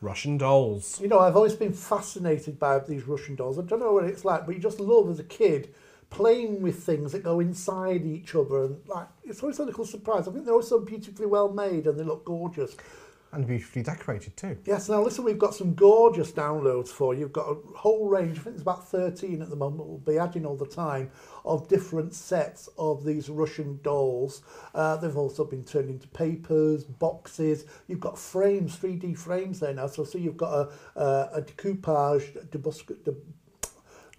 Russian dolls. You know, I've always been fascinated by these Russian dolls. I don't know what it's like, but you just love as a kid playing with things that go inside each other, and like it's always a little surprise. I think they're always so beautifully well made and they look gorgeous. And beautifully decorated too. Yes, now listen, we've got some gorgeous downloads for you. You've got a whole range, I think there's about 13 at the moment, we'll be adding all the time, of different sets of these Russian dolls. They've also been turned into papers, boxes. You've got frames, 3D frames there now. So you've got a decoupage,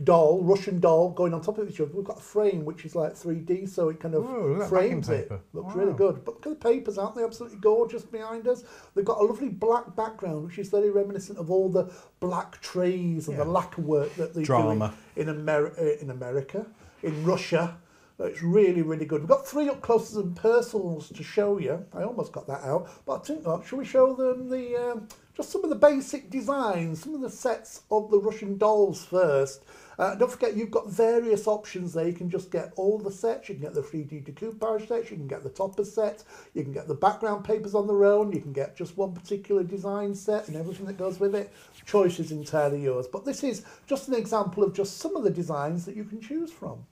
doll, Russian doll going on top of each other. We've got a frame which is like 3D, so it kind of frames it. Looks really good. But look at the papers, aren't they absolutely gorgeous behind us? They've got a lovely black background, which is very reminiscent of all the black trays and the lacquer work that they do in America, in Russia. It's really, really good. We've got 3 up closes and personals to show you. I almost got that out, but I think not. Shall we show them the just some of the basic designs, some of the sets of the Russian dolls first? Don't forget, you've got various options there. You can just get all the sets. You can get the 3D decoupage sets. You can get the topper set. You can get the background papers on their own. You can get just one particular design set and everything that goes with it. Choice is entirely yours. But this is just an example of just some of the designs that you can choose from.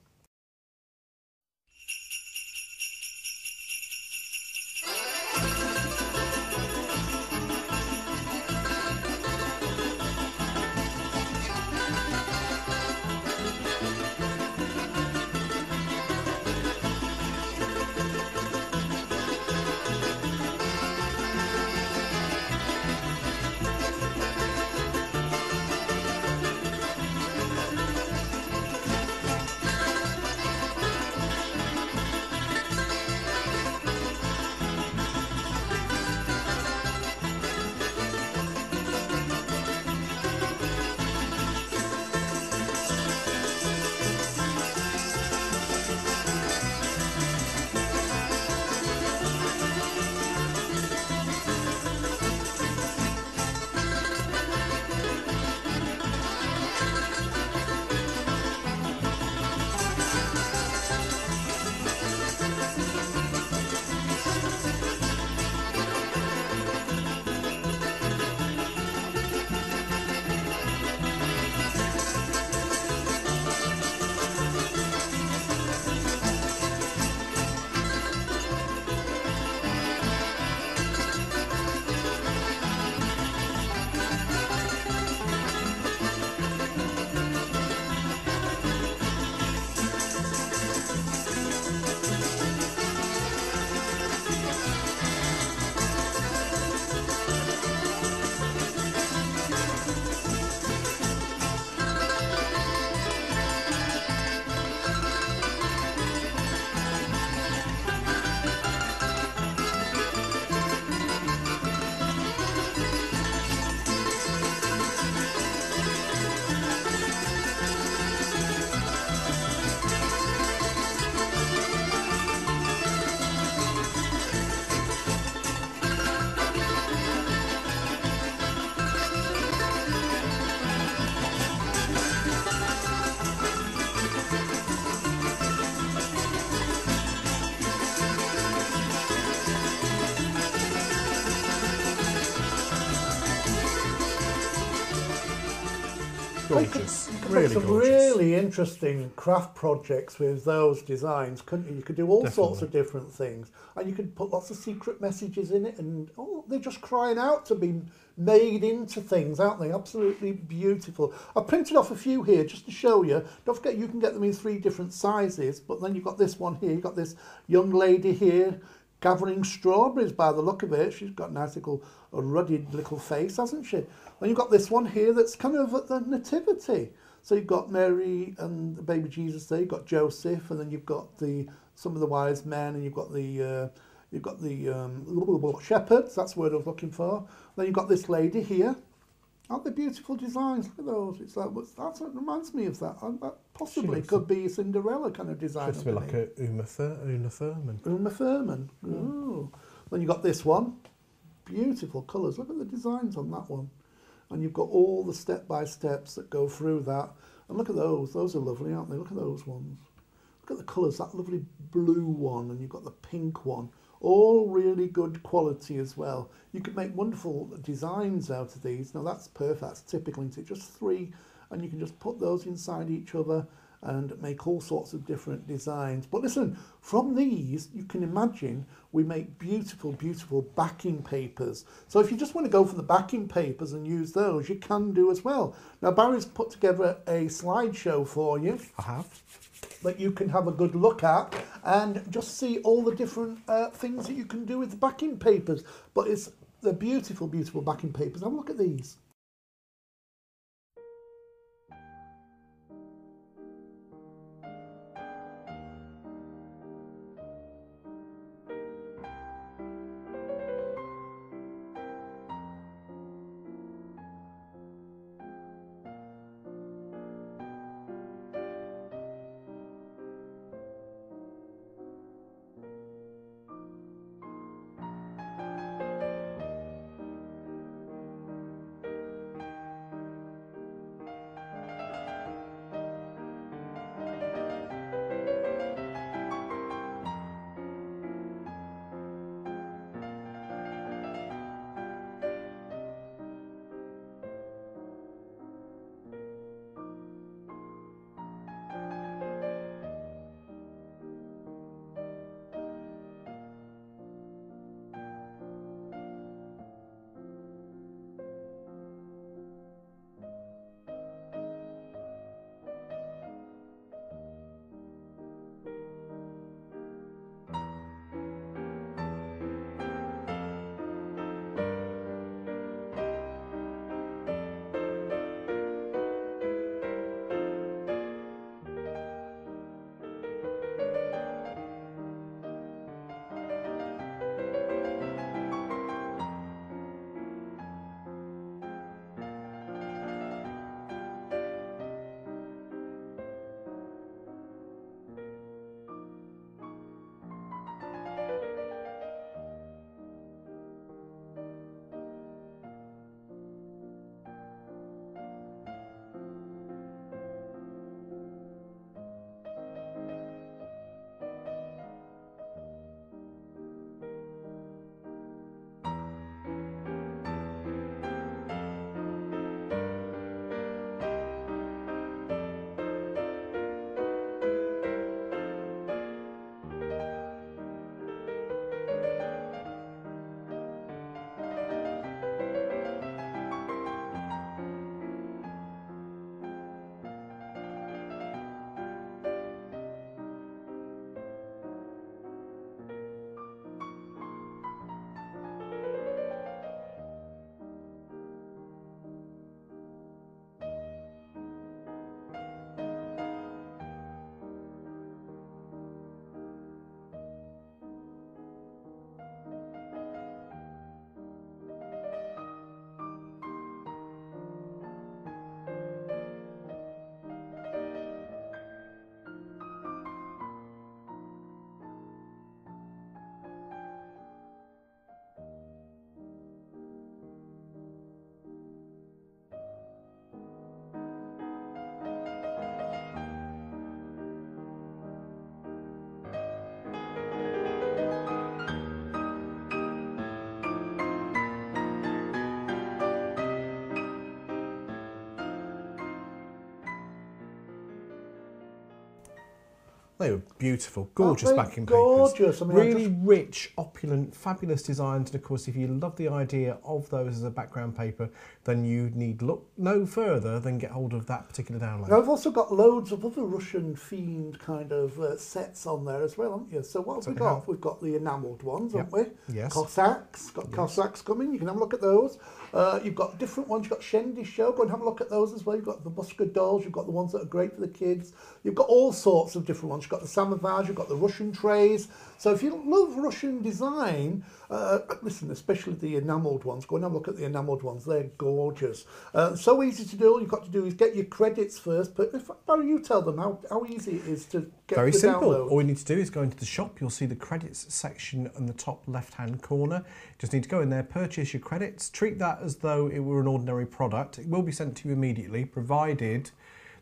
Gorgeous. You could Really make some gorgeous. really interesting craft projects with those designs, couldn't you? You could do all sorts of different things, and you could put lots of secret messages in it, and they're just crying out to be made into things, aren't they? Absolutely beautiful. I've printed off a few here just to show you. Don't forget, you can get them in 3 different sizes, but then you've got this one here. You've got this young lady here gathering strawberries by the look of it. She's got a nice little ruddy little face, hasn't she? Then you've got this one here that's kind of at the nativity. So you've got Mary and the baby Jesus there. You've got Joseph, and then you've got some of the wise men, and you've got the shepherds. That's the word I was looking for. Then you've got this lady here. Aren't they beautiful designs? Look at those. It's like that reminds me of that. That possibly could be a Cinderella kind of design. Looks a bit like a Uma Thurman. Uma Thurman. Oh. Then you've got this one. Beautiful colours. Look at the designs on that one. And you've got all the step-by-steps that go through that. And look at those. Those are lovely, aren't they? Look at those ones. Look at the colours. That lovely blue one, and you've got the pink one. all really good quality as well. You can make wonderful designs out of these. Now that's perfect, that's typical, isn't it? Just 3, and you can just put those inside each other and make all sorts of different designs. But listen, from these, you can imagine we make beautiful, beautiful backing papers. So if you just want to go for the backing papers and use those, you can do as well. Now Barry's put together a slideshow for you. I have. That you can have a good look at and just see all the different things that you can do with the backing papers. But they're beautiful, beautiful backing papers. Have a look at these. They were beautiful, gorgeous backing gorgeous. papers. I mean, really rich, opulent, fabulous designs. And of course, if you love the idea of those as a background paper, then you need look no further than get hold of that particular download. Now, I've also got loads of other Russian-themed kind of sets on there as well, haven't you? So what have we got? We've got the enamelled ones, haven't we? Yes. Cossacks. Got Cossacks coming. You can have a look at those. You've got different ones. You've got Shendy Show. Go and have a look at those as well. You've got the Busker dolls. You've got the ones that are great for the kids. You've got all sorts of different ones. You've got the samovars. You've got the Russian trays. So if you love Russian design, listen, especially the enamelled ones, go and have a look at the enamelled ones. They're gorgeous. So easy to do. All you've got to do is get your credits first. But Barry, you tell them how easy it is to get Very the simple. download. All you need to do is go into the shop. You'll see the credits section in the top left-hand corner. Just need to go in there, purchase your credits. Treat that as though it were an ordinary product. It will be sent to you immediately, provided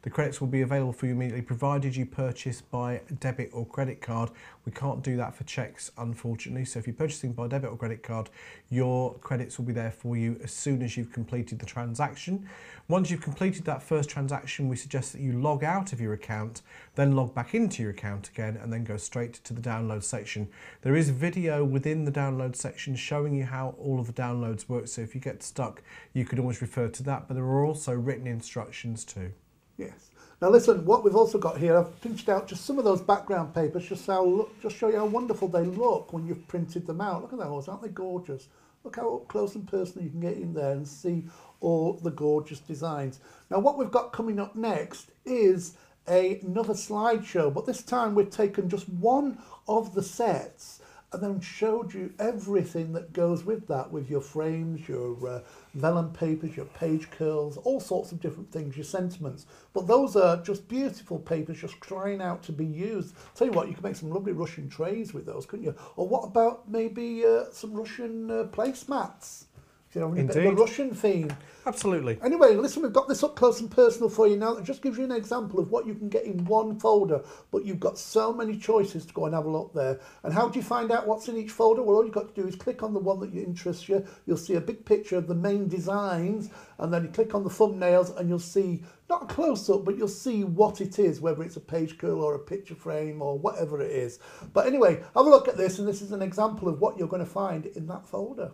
The credits will be available for you immediately, provided you purchase by debit or credit card. We can't do that for checks, unfortunately. So if you're purchasing by debit or credit card, your credits will be there for you as soon as you've completed the transaction. Once you've completed that first transaction, we suggest that you log out of your account, then log back into your account again, and then go straight to the download section. There is video within the download section showing you how all of the downloads work. So if you get stuck, you could always refer to that, but there are also written instructions too. Yes. Now listen, what we've also got here, I've pinched out just some of those background papers, just show you how wonderful they look when you've printed them out. Look at those, aren't they gorgeous? Look how up close and personal you can get in there and see all the gorgeous designs. Now what we've got coming up next is another slideshow, but this time we've taken just one of the sets and then showed you everything that goes with that, with your frames, your vellum papers, your page curls, all sorts of different things, your sentiments. But those are just beautiful papers, just crying out to be used. Tell you what, you can make some lovely Russian trays with those, couldn't you? Or what about maybe some Russian placemats? You know, a bit of a Russian theme. Absolutely. Anyway, listen, we've got this up close and personal for you now. It just gives you an example of what you can get in one folder, but you've got so many choices to go and have a look there. And how do you find out what's in each folder? Well, all you've got to do is click on the one that interests you. You'll see a big picture of the main designs, and then you click on the thumbnails and you'll see, not a close-up, but you'll see what it is, whether it's a page curl or a picture frame or whatever it is. But anyway, have a look at this, and this is an example of what you're going to find in that folder.